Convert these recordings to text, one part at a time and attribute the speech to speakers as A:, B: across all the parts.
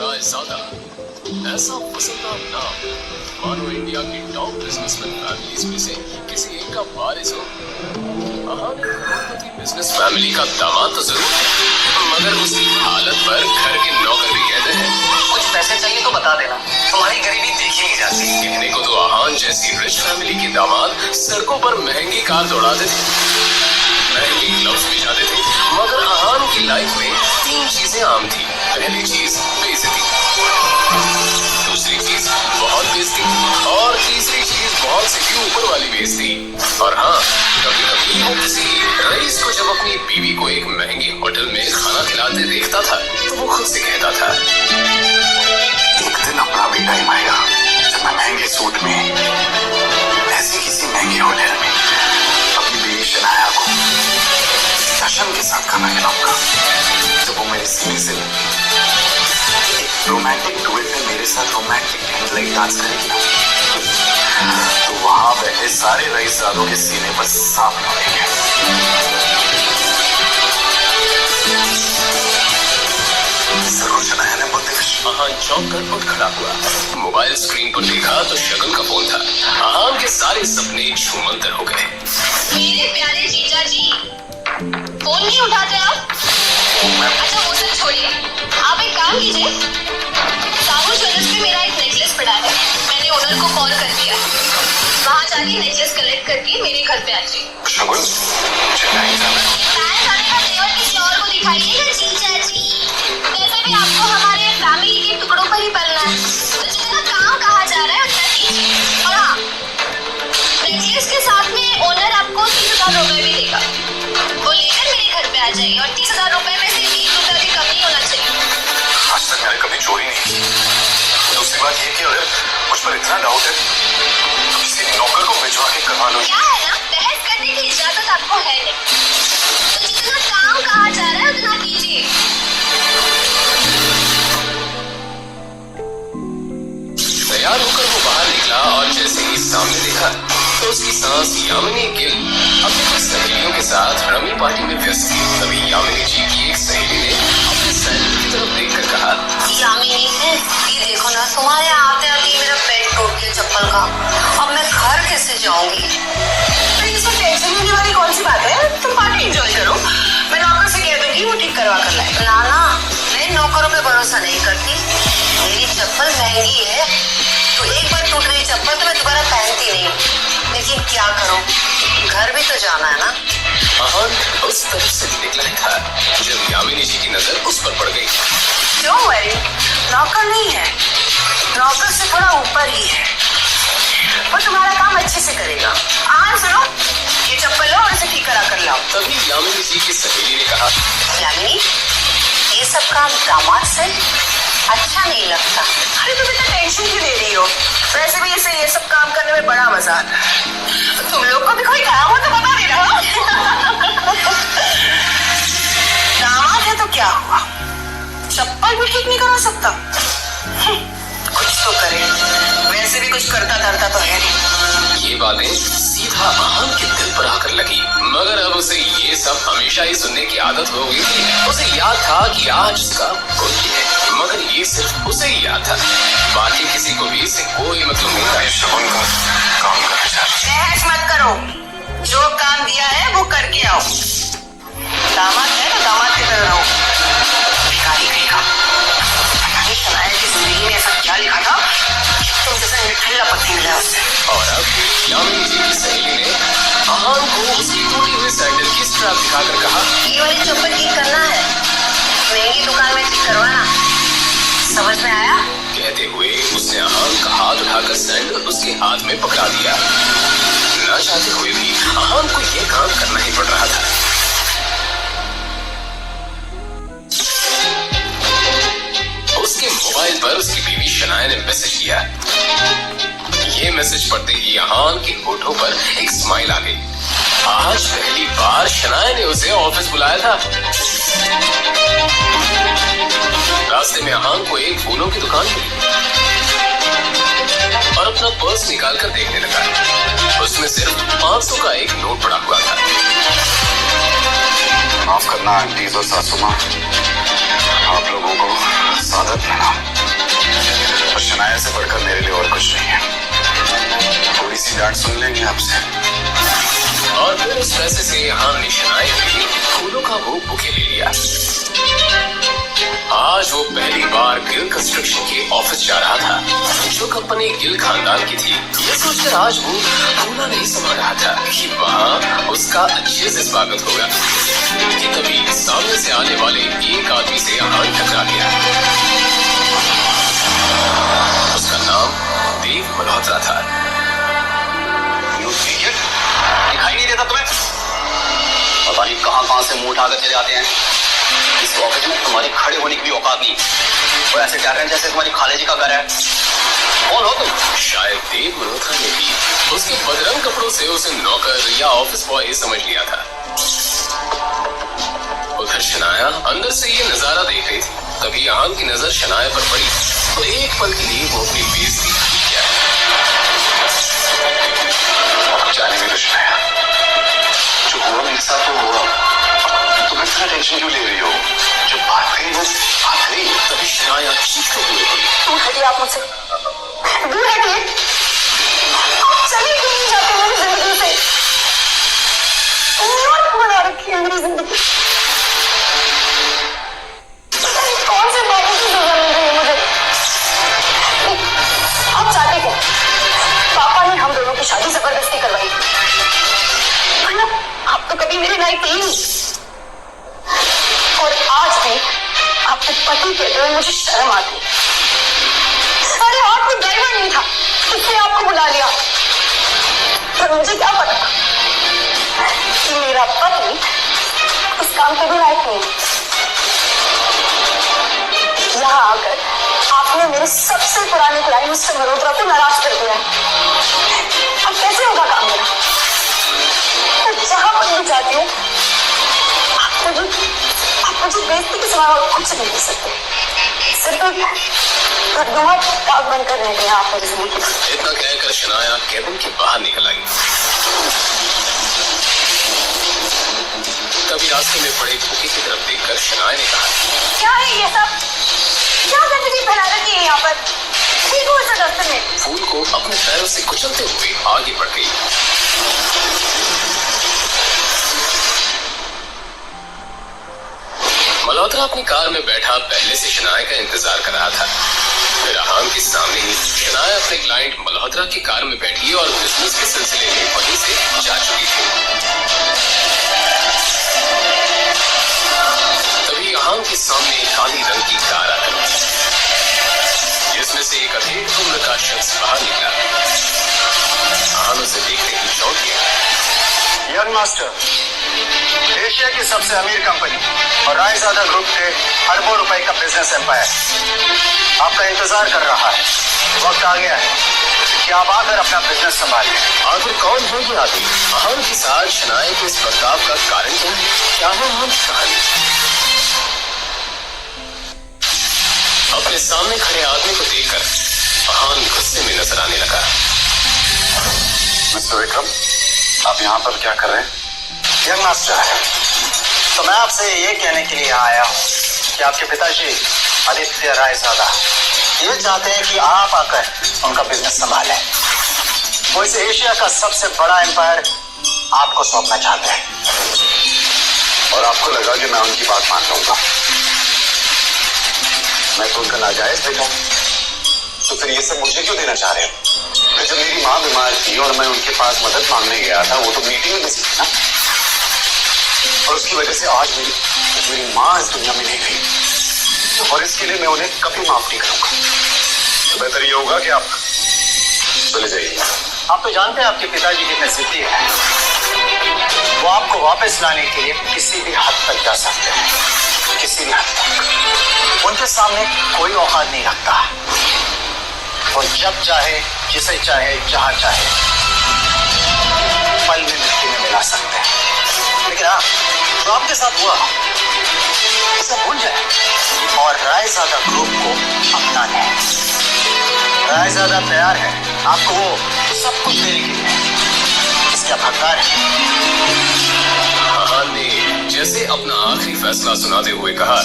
A: रायजादा, ऐसा पसंदीदा नाम मानो इंडिया की टॉप बिजनेसमैन फैमिलीज में से किसी एक का वारिस हो। अहान एक करोड़पति बिजनेस फैमिली का दामाद तो जरूर है, मगर उसकी हालत पर घर के नौकर भी कहते हैं
B: कुछ पैसे चाहिए तो बता देना, तुम्हारी गरीबी देखी नहीं जाती।
A: कहने को तो अहान जैसी रिच फैमिली के दामाद सड़कों पर महंगी कार दौड़ाते थे, महंगी ग्लव्स बिछाते थे, मगर अहान की लाइफ में 3 चीजें आम थी। पहली चीज बेइज्जती, दूसरी चीज बहुत बेइज्जती और तीसरी चीज बहुत से भी ऊपर वाली बेइज्जती। और हाँ, कभी कभी वो किसी रईस को जब अपनी बीवी को एक महंगे होटल में खाना खिलाते देखता था तो वो खुद से कहता था,
C: एक दिन अपना भी टाइम आएगा जब मैं महंगे सूट में ऐसे किसी महंगे होटल में अपनी बीवी शनाया को जश्न के साथ खाना खिलाऊंगा। जब वो मेरे सीने से एक रोमांटिक डुएट में मेरे साथ रोमांटिक कैंडललाइट डांस करेगी तो वहां बैठे सारे रईसजादों के सीने पर सांप लौटेंगे। जरूर शनाया ने बोलते
A: अहान चौंक कर उठ खड़ा हुआ। मोबाइल स्क्रीन पर देखा तो शगन का फोन था। अहान के सारे सपने छूमंतर हो गए।
D: मेरे प्यारे जीजा जी, फोन नहीं उठाते आप? अच्छा वो सब छोड़िए, आप एक काम कीजिए, साहू ज्वेलर्स पे मेरा एक नेकलेस पड़ा है, मैंने ओनर को कॉल कर दिया, वहाँ जाके नेकलेस कलेक्ट करके मेरे घर पे आ जाइए।
C: शगुन चेन्नई जाना है।
D: जाने का तेवर किसी और को दिखाइएगा जीजा जी, वैसे भी आपको हमारे फैमिली के टुकड़ों पर ही पलना है, तो जितना काम कहा जा रहा है उतना कीजिए। और हाँ, नेकलेस के साथ में ओनर आपको 30,000 रुपए भी देगा, वो लेकर मेरे घर पे आ जाइए और 30,000 रुपए में से 1 रुपया भी कम नहीं होना चाहिए।
C: आज तक मैंने कभी चोरी नहीं की। दूसरी बात ये कि अगर मुझ पर इतना डाउट है तो किसी नौकर को भिजवा के करवा लो।
D: क्या है ना, बहस करने की इजाजत आपको है नहीं, तो जितना काम कहा जा रहा है उतना कीजिए।
A: तैयार होकर वो बाहर निकला और जैसे ही सामने देखा तो उसकी सांस यामिनी गिल अपने कुछ सहेलियों के साथ रमी पार्टी में व्यस्त थी। तभी यामिनी जी की एक सहेली ने अपने सैंडल की तरफ देखकर कहा,
E: यामिनी ये देखो ना, तुम्हारे आते आते मेरा पैर टूट गया चप्पल का, अब मैं घर कैसे जाऊंगी?
B: तो इसमें टेंशन लेने वाली कौन सी बात है, तुम पार्टी एंजॉय करो, मैं नौकर से कह दूंगी वो ठीक करवा कर लाए।
E: ना ना, मैं नौकरों पे भरोसा नहीं करती, मेरी चप्पल महंगी है, तो एक बार टूट गई चप्पल तो मैं दोबारा पहनती नहीं, लेकिन क्या करूं, घर भी तो जाना है ना।
A: अहान उस तरफ से निकला ही था जब यामिनी जी की नजर उस पर पड़ गई।
B: डोंट वरी, नौकर नहीं है, नौकर से थोड़ा ऊपर ही है, वो तुम्हारा काम अच्छे से करेगा। हाँ सुनो, ये चप्पल लो और इसे ठीक करा कर लाओ।
A: तभी यामिनी जी की सहेली ने कहा,
E: यामिनी ये सब काम दामाद से अच्छा नहीं लगता।
B: अरे तुम इतना टेंशन क्यों ले रही हो, वैसे भी इसे ये सब काम करने में बड़ा मजा आता है। तुम लोग को भी कोई काम हो तो बता देना। दामाद है तो क्या हुआ, चप्पल भी ठीक नहीं करा सकता? कुछ तो करे, वैसे भी कुछ करता धरता तो है नहीं।
A: ये बातें सीधा अहान के दिल पर आकर लगी, मगर अब उसे ये सब हमेशा ही सुनने की आदत हो गई थी। उसे याद था कि आज उसका बर्थडे है, मगर ये सिर्फ उसे ही याद था, बाकी किसी को भी इससे कोई मतलब नहीं था।
C: शगुन का काम करना चाहिए।
B: बहस मत करो, जो काम दिया है वो करके आओ। दामाद है तो दामाद की तरह रहो। भिखारी कहीं का शनाया की जिंदगी में ऐसा क्या लिखा था, तुम जैसा निठल्ला पत्ती मिला उससे।
A: और अब यामिनी जी की सहेली ने अहान को उसकी टूटी हुई सैंडल की स्ट्रैप दिखाकर कहा,
E: ये वाली चप्पल ठीक करना है, महंगी दुकान में ठीक करवाना, समझ में आया?
A: कहते हुए उसने अहान का हाथ उठाकर सैंडल उसके हाथ में पकड़ा दिया। न चाहते हुए भी अहान को यह काम करना ही पड़ रहा था। उसके मोबाइल पर उसकी बीवी शनाया ने मैसेज किया। ये मैसेज पढ़ते ही अहान के होठों पर एक स्माइल आ गई। आज पहली बार शनाया ने उसे ऑफिस बुलाया था। रास्ते में अहान को एक फूलों की दुकान मिली और अपना पर्स निकालकर देखने लगा। उसमें सिर्फ 500 का एक नोट पड़ा हुआ था।
C: माफ करना आंटीज और सासू माँ, आप लोगों को सादत प्रणाम। आपसे।
A: और फिर उस पैसे से यहाँ ने शनाया के लिए फूलों का वो बुके ले लिया। आज वो पहली बार गिल कंस्ट्रक्शन के ऑफिस जा रहा था, जो कंपनी गिल खानदान की थी। ये सोचकर आज वो भूला नहीं समझ रहा था कि वहाँ उसका अच्छे से स्वागत होगा, कि तभी सामने से आने वाले एक आदमी से यहाँ टकरा गया। उसका नाम देव मल्होत्रा था।
C: दिखाई नहीं देता तुम्हें? पता नहीं कहां से मुंह उठाकर चले आते हैं। इस ऑफिस में तुम्हारी खड़े होने की भी औकात नहीं, और ऐसे कह रहे हैं जैसे तुम्हारी खाले जी का घर है। कौन हो तुम?
A: शायद देव मल्होत्रा ने भी उसके बदरंग कपड़ों से उसे नौकर या ऑफिस बॉय समझ लिया था। उधर शनाया अंदर से ये नजारा देख रही थी, तभी आम की नजर शनाया पर पड़ी तो एक पल के लिए वो अपनी बेइज्जती भूल गया।
C: जाने में कुछ नया जो हुआ मेरे साथ तो हुआ, तुम इतना टेंशन क्यों ले रही हो? जो बात कही वो बात कही।
A: तभी शनाया चीखते हुए बोली,
E: दूर हटिए आप मुझसे, दूर हटिए। आप चले क्यों नहीं जाते मेरी जिंदगी से? मौत बना रखी है मेरी जिंदगी। पता नहीं कौन से बातों की सजा मिल रही है मुझे। आप चाहते क्या? पापा ने हम दोनों की शादी जबरदस्ती करवाई, वरना आप तो कभी मेरे लायक थे ही नहीं। और आज भी आपके पति कहते हुए मुझे शर्म आती। अरे आप कोई ड्राइवर नहीं था, इसलिए आपको बुला लिया, पर मुझे क्या पता कि मेरा पति उस काम के भी लायक नहीं। यहाँ आकर आपने मेरे सबसे पुराने क्लाइंट मिस्टर मल्होत्रा को नाराज कर दिया। अब कैसे होगा काम मेरा? मैं जहां पर भी जाती हूँ आप मुझे बेइज्जती के सिवा और कुछ नहीं कर सकते। सिर्फ बदनुमा दाग बनकर रह गए आप मेरी जिंदगी।
A: इतना कहकर शनाया केबिन के बाहर निकल आई। तभी रास्ते में पड़े बुके की तरफ देखकर शनाया ने कहा,
E: क्या है ये सब? क्या गंदगी फैला रखी है यहाँ पर? ठीक हो इस दफ्तर में।
A: फूल को अपने पैरों से कुचलते हुए आगे बढ़ गई। मल्होत्रा अपनी कार में बैठा पहले से शनाया का इंतजार कर रहा था। फिर आहान के सामने ही शनाया अपने क्लाइंट मल्होत्रा की कार में बैठी और बिजनेस के सिलसिले में वहीं से जा चुकी थी। तभी आहान के सामने एक काली रंग की कार आ गई, जिसमें से एक अधेड़ उम्र का शख्स बाहर निकला। आहान उसे देखते ही चौंक गया।
C: यंग मास्टर, एशिया की सबसे अमीर कंपनी और रायजादा ग्रुप के अरबों रुपए का बिजनेस एम्पायर आपका इंतजार कर रहा है। वक्त आ गया है कि आप आकर अपना बिजनेस संभालिए।
A: आखिर कौन है ये आदमी? आहान के साथ शनाया के इस बर्ताव का कारण क्या है? क्या है आहान की कहानी? अपने सामने खड़े आदमी को देखकर आहान गुस्से में नजर आने लगा।
C: मिस्टर विक्रम, आप यहाँ पर क्या कर रहे हैं? यंग मास्टर, तो मैं आपसे ये कहने के लिए आया हूँ कि आपके पिताजी आदित्य रायजादा ये चाहते हैं कि आप आकर उनका बिजनेस संभालें। वो इस एशिया का सबसे बड़ा एम्पायर आपको सौंपना चाहते हैं, और आपको लगा कि मैं उनकी बात मान लूंगा। मैं तो उनका नाजायज बेटा, तो फिर ये सब मुझे क्यों देना चाह रहे हो? फिर जब मेरी माँ बीमार थी और मैं उनके पास मदद मांगने गया था, वो तो मीटिंग में बिजी थी ना, और उसकी वजह से आज मेरी माँ इस दुनिया में नहीं रही, और इसके लिए मैं उन्हें कभी माफ नहीं करूंगा। तो बेहतर ये होगा कि आप चले जाइए। आप तो जानते हैं आपके पिताजी कितने जिद्दी हैं। वो आपको वापस लाने के लिए किसी भी हद तक जा सकते हैं, किसी भी हद तक। उनके सामने कोई औकात नहीं रखता। वो जब चाहे, जिसे चाहे, जहां चाहे पल में मिट्टी में मिला सकते हैं। लेकिन हाँ, जो आपके साथ हुआ उसे भूल जाए और रायजादा ग्रुप को अपना लें। रायजादा तैयार है आपको वो सब कुछ देने के लिए जिसके आप हकदार हैं।
A: आहान ने जैसे अपना आखिरी फैसला सुनाते हुए कहा,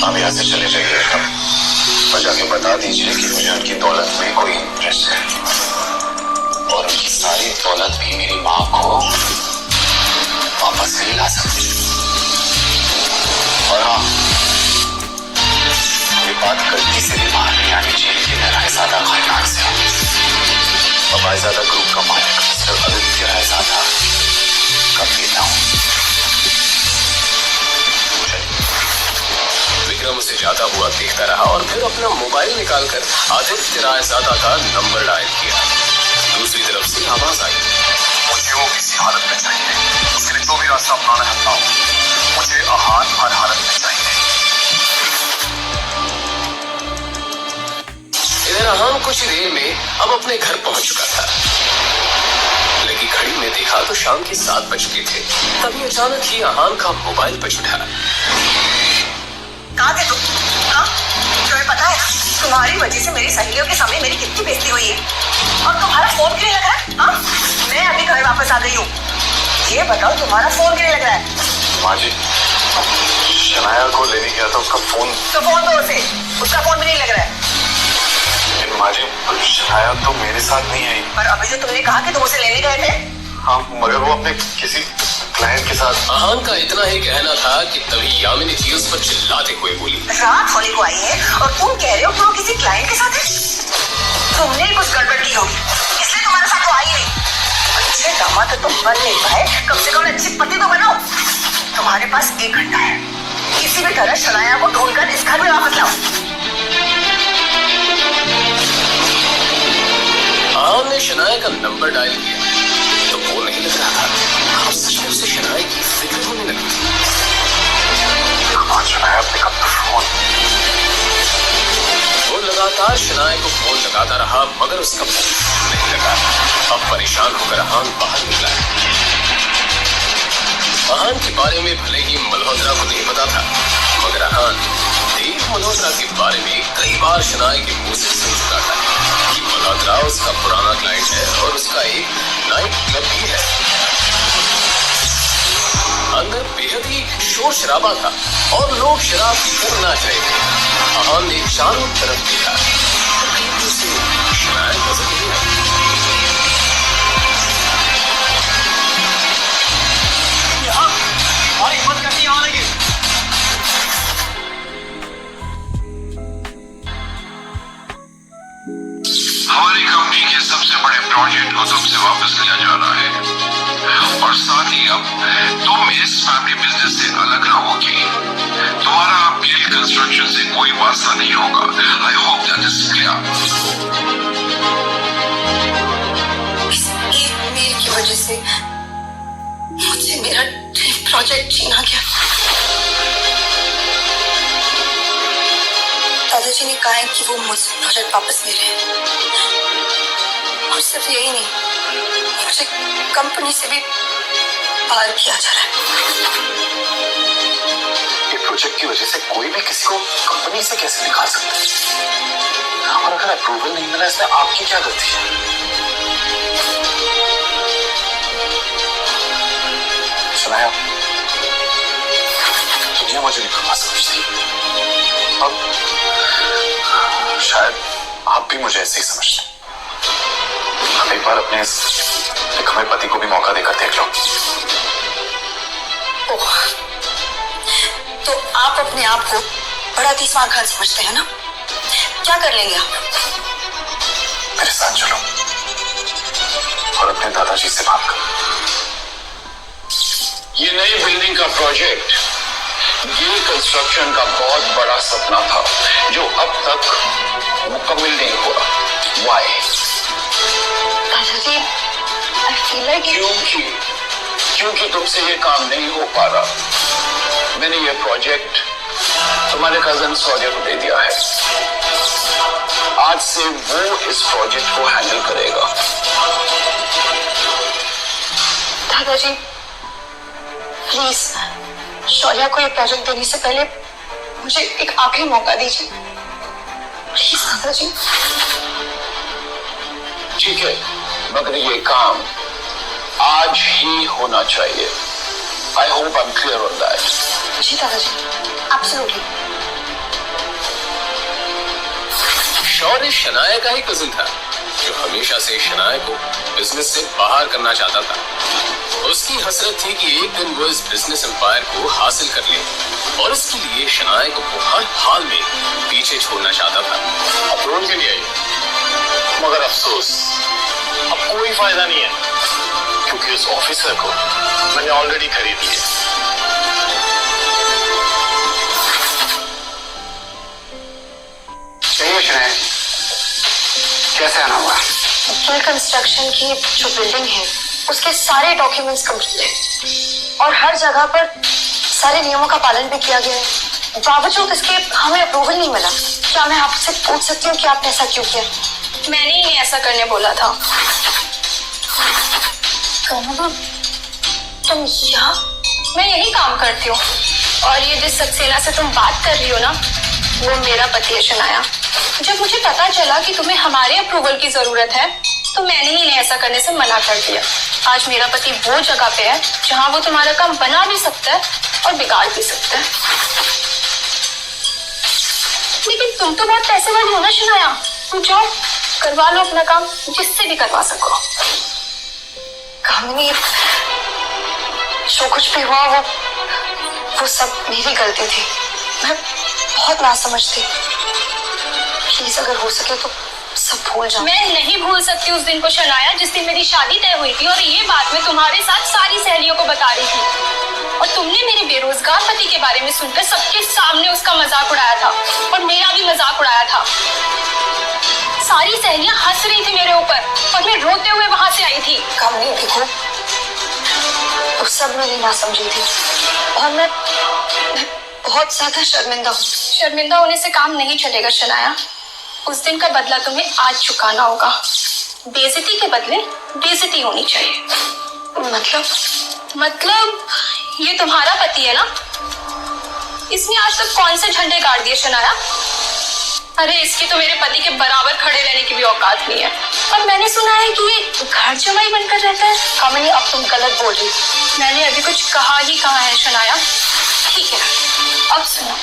C: आप यहाँ से चले जाइए और जाके बता दीजिए कि मुझे उनकी दौलत में कोई इंटरेस्ट है। और उनकी सारी दौलत भी मेरी माँ को वापस नहीं ला सकती। और हाँ, ये बात गलती से भी बाहर नहीं आनी चाहिए कि मैं रायजादा खानदान से हूँ। रायजादा ग्रुप का मालिक मिस्टर आदित्य रायजादा का बेटा हूँ।
A: विक्रम उसे जाता हुआ देखता रहा और फिर अपना मोबाइल निकालकर आदित्य रायजादा का नंबर डायल किया। दूसरी तरफ से आवाज आई,
C: मुझे वो किसी हालत में चाहिए, उसके लिए जो भी रास्ता अपनाना चाहता हूँ। मुझे आहान हर हालत में चाहिए।
A: इधर आहान कुछ ही देर में अब अपने घर पहुंच चुका था। लेकिन घड़ी में देखा तो शाम के 7 बज गए थे। तभी अचानक ही आहान का मोबाइल बज उठा।
B: कहाँ थे तुम? हाँ, तुम्हें पता है तुम्हारी वजह से मेरी सहेलियों के सामने मेरी कितनी बेइज्जती हुई है। और तुम्हारा फोन क्यों लग रहा है? हाँ, मैं अभी घर वापस आ गई हूँ। ये बताओ तुम्हारा फोन क्यों लग रहा है?
C: माँ जी, शनाया को लेने गया था, उसका फोन।
B: तो फोन दो उसे, उसका फोन भी नहीं लग रहा है।
C: माँ जी, शनाया तो मेरे साथ नहीं आई।
B: पर अभी जो तुमने कहा कि तुम उसे लेने गए थे।
C: हाँ, मगर वो अपने किसी क्लाइंट के साथ।
A: आहान का इतना ही कहना था कि तभी यामिनी जी उस पर चिल्लाते हुए बोली,
B: रात होने को आई है और तुम कह रहे हो कि वो किसी क्लाइंट के साथ है। तुमने कुछ गड़बड़ की होगी, इसलिए तुम्हारे साथ वो आई नहीं। अच्छे दामाद तो तुम बन नहीं पाए, कम से कम अच्छे पति तो बनो। तुम्हारे पास 1 घंटा है, किसी भी तरह शनाया को ढूंढकर इस घर में वापस लाओ।
A: आहान ने शनाया का नंबर डायल किया तो वो नहीं लग रहा था। और सच में उसे शनाया की फिक्र होने लगी थी।
C: Shanaya pick up the phone.
A: वो लगातार शनाया को फोन लगाता रहा मगर उसका फोन नहीं लगा। अब परेशान होकर आहान बाहर निकला। आहान के बारे में भले ही मल्होत्रा को नहीं पता था, मगर आहान देव मल्होत्रा के बारे में कई बार शनाया के मुंह से सुन चुका था कि मल्होत्रा उसका पुराना क्लाइंट है और उसका एक नाइट क्लब भी है। अंदर बेहद ही शोर शराबा था और लोग शराब पीकर नाच रहे थे। आहान ने चारों तरफ देखा, कहीं उसे शनाया नजर नहीं आई।
C: हमारी हिम्मत कैसी आने की?
F: हमारी कंपनी के सबसे बड़े प्रोजेक्ट को तुमसे वापस लिया जा रहा है और साथ ही अब तुम इस फैमिली बिजनेस से अलग रहोगी। तुम्हारा अपील कंस्ट्रक्शन से कोई वास्ता नहीं होगा। I hope that is clear.
B: इस एक मेल की वजह से मुझे मेरा ड्रीम प्रोजेक्ट छीना गया। दादाजी ने कहा है कि वो मुझसे प्रोजेक्ट वापस ले रहे हैं। और सिर्फ यही नहीं, मुझे कंपनी से भी बाहर किया जा रहा है।
C: एक प्रोजेक्ट की वजह से कोई भी किसी को कंपनी से कैसे निकाल सकता है? और अगर अप्रूवल नहीं मिला इसमें आपकी क्या गलती है? शनाया, दुनिया मुझे निकम्मा समझती है। अब शायद आप भी मुझे ऐसे ही समझते हैं। अब एक बार अपने निकम्मे पति को भी मौका देकर देख लो।
B: ओह, तो आप अपने आप को बड़ा तीसवां खान समझते हैं ना? क्या कर लेंगे आप?
C: मेरे साथ चलो और अपने दादाजी से बात करो।
F: ये नई बिल्डिंग का प्रोजेक्ट, ये कंस्ट्रक्शन का बहुत बड़ा सपना था जो अब तक मुकम्मल नहीं हुआ। Why?
D: दादाजी, I feel like
F: क्योंकि तुमसे ये काम नहीं हो पा रहा। मैंने ये प्रोजेक्ट तुम्हारे कजन सौर्य को दे दिया है। आज से वो इस प्रोजेक्ट को हैंडल करेगा।
D: दादाजी, प्लीज शौर्या को ये प्रोजेक्ट देने से पहले मुझे एक आखिरी मौका दीजिए, प्लीज दादाजी।
F: ठीक है, मगर ये काम आज ही होना चाहिए। I hope I am clear on that.
D: जी दादाजी, एब्सोल्युटली।
A: शौर्य शनाया का ही कजिन था, जो हमेशा से शनाया को बिजनेस से बाहर करना चाहता था। उसकी हसरत थी कि एक दिन वो इस बिजनेस एम्पायर को हासिल कर ले, और इसके लिए शनाया को वो हर हाल में पीछे छोड़ना चाहता था।
C: अप्रूवल के लिए आई, मगर अफसोस अब कोई फायदा नहीं है, क्योंकि उस ऑफिसर को मैंने ऑलरेडी खरीद लिया। कैसे आना हुआ?
E: फुल कंस्ट्रक्शन की जो बिल्डिंग है उसके सारे डॉक्यूमेंट्स कंप्लीट है और हर जगह पर सारे नियमों का पालन भी किया गया है। बावजूद इसके हमें अप्रूवल नहीं मिला। क्या मैं आपसे पूछ सकती हूँ कि आपने ऐसा क्यों किया?
D: मैंने ही ऐसा करने बोला था।
E: तुम यहाँ?
D: मैं यही काम करती हूँ, और ये जिस सक्सेना से तुम बात कर रही हो ना, वो मेरा पति है शनाया। जब मुझे पता चला कि तुम्हें हमारे अप्रूवल की जरूरत है, तो मैंने ही इन्हें ऐसा करने से मना कर दिया। आज मेरा पति वो जगह पे है जहाँ वो तुम्हारा काम बना भी सकता है और बिगाड़ भी सकता है। लेकिन तुम तो बहुत पैसे वाली हो ना शनाया, तुम जाओ करवा लो अपना काम, जिससे भी करवा सको।
E: कामिनी, जो कुछ भी हुआ वो सब मेरी गलती थी। मैं बहुत नासमझ थी। प्लीज अगर हो सके तो सब भूल जाओ।
D: मैं नहीं भूल सकती उस दिन को शनाया, जिस दिन मेरी शादी तय हुई थी और ये बात मैं तुम्हारे साथ सारी सहेलियों को बता रही थी, और तुमने मेरे बेरोजगार पति के बारे में सुनकर सबके सामने उसका मजाक उड़ाया था और मेरा भी मजाक उड़ाया था। सारी सहेलियां हंस रही थी मेरे ऊपर और मैं रोते हुए वहां से आई थी।
E: कामिनी देखो, उस सब मेरी नासमझी थी और मैं बहुत ज्यादा शर्मिंदा हूँ।
D: शर्मिंदा होने से काम नहीं चलेगा शनाया। उस दिन का बदला तुम्हें आज चुकाना होगा। बेइज्जती के बदले बेइज्जती होनी चाहिए। मतलब ये तुम्हारा पति है ना? इसने आज तक कौन से झंडे गाड़ दिए शनाया? अरे इसकी तो मेरे पति के बराबर खड़े रहने की भी औकात नहीं है। और मैंने सुना है कि ये घर जमाई बनकर रहता है।
E: कामिनी, अब तुम गलत बोल रही।
D: मैंने अभी कुछ कहा ही कहा है शनाया। ठीक है, अब सुनो,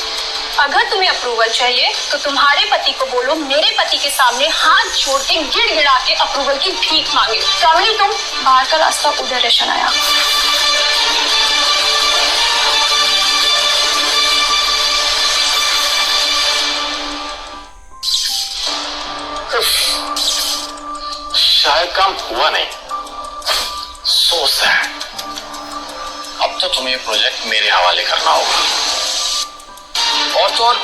D: अगर तुम्हें अप्रूवल चाहिए तो तुम्हारे पति को बोलो मेरे पति के सामने हाथ जोड़ के गिड़गिड़ा के अप्रूवल की भीख मांगे। कामिनी, तुम बाहर का रास्ता उधर है शनाया।
C: शायद काम हुआ नहीं। So sad. अब तो तुम्हें प्रोजेक्ट मेरे हवाले करना होगा। और तो और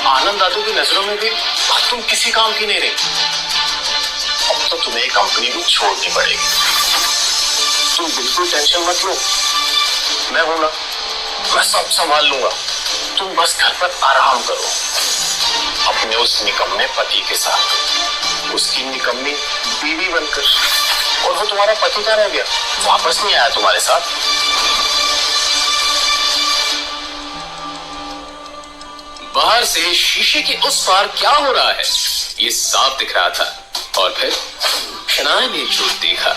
C: आनंद दादू की नजरों में भी अब तुम किसी काम की नहीं रही। अब तो तुम्हें कंपनी भी छोड़नी पड़ेगी। तुम बिल्कुल टेंशन मत लो, मैं हूं ना, मैं सब संभाल लूंगा। तुम बस घर पर आराम करो अपने उस निकम्मे पति के साथ, उसकी निकम्मी बीवी बनकर। और वो तुम्हारा पति कहाँ रह गया? वापस नहीं आया तुम्हारे साथ?
A: बाहर से शीशे के उस पार क्या हो रहा है ये साफ दिख रहा था, और फिर शनाया ने जो देखा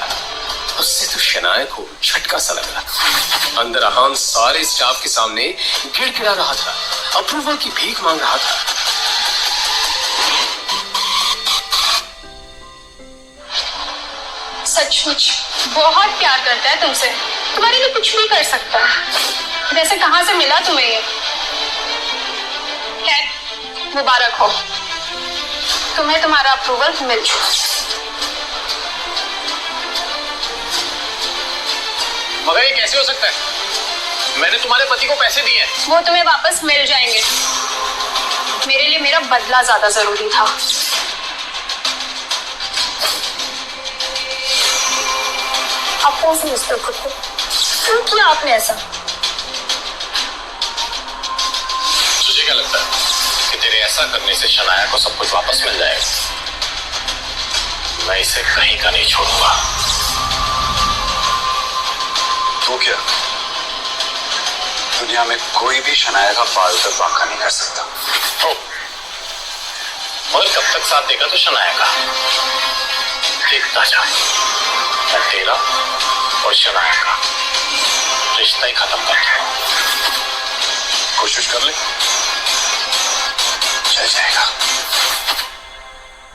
A: उससे तो शनाया को झटका सा लगा। अंदर अहान सारे स्टाफ के सामने गिड़गिड़ा रहा था, अप्रूवल की भीख मांग रहा था।
D: सचमुच बहुत प्यार करता है तुमसे, तुम्हारे लिए कुछ भी कर सकता है। वैसे कहाँ से मिला तुम्हें ये? खैर, मुबारक हो, तुम्हें तुम्हारा अप्रूवल मिल चुका।
C: मगर ये कैसे हो सकता है? मैंने तुम्हारे पति को पैसे दिए हैं।
D: वो तुम्हें वापस मिल जाएंगे। मेरे लिए मेरा बदला ज्यादा जरूरी था।
E: आप कौन समझते हो खुद को? क्यों किया आपने ऐसा?
C: तुझे क्या लगता है कि तेरे ऐसा करने से शनाया को सब कुछ वापस मिल जाएगा? मैं इसे कहीं का नहीं छोड़ूंगा। तो क्या दुनिया में कोई भी शनाया का बाल तक बांका नहीं कर सकता? तो मगर कब तक साथ देगा तो शनाया का? देखता जा, मैं तेरा और शनाया का रिश्ता ही खत्म कर दूंगा। कोशिश कर ले, चल जाएगा।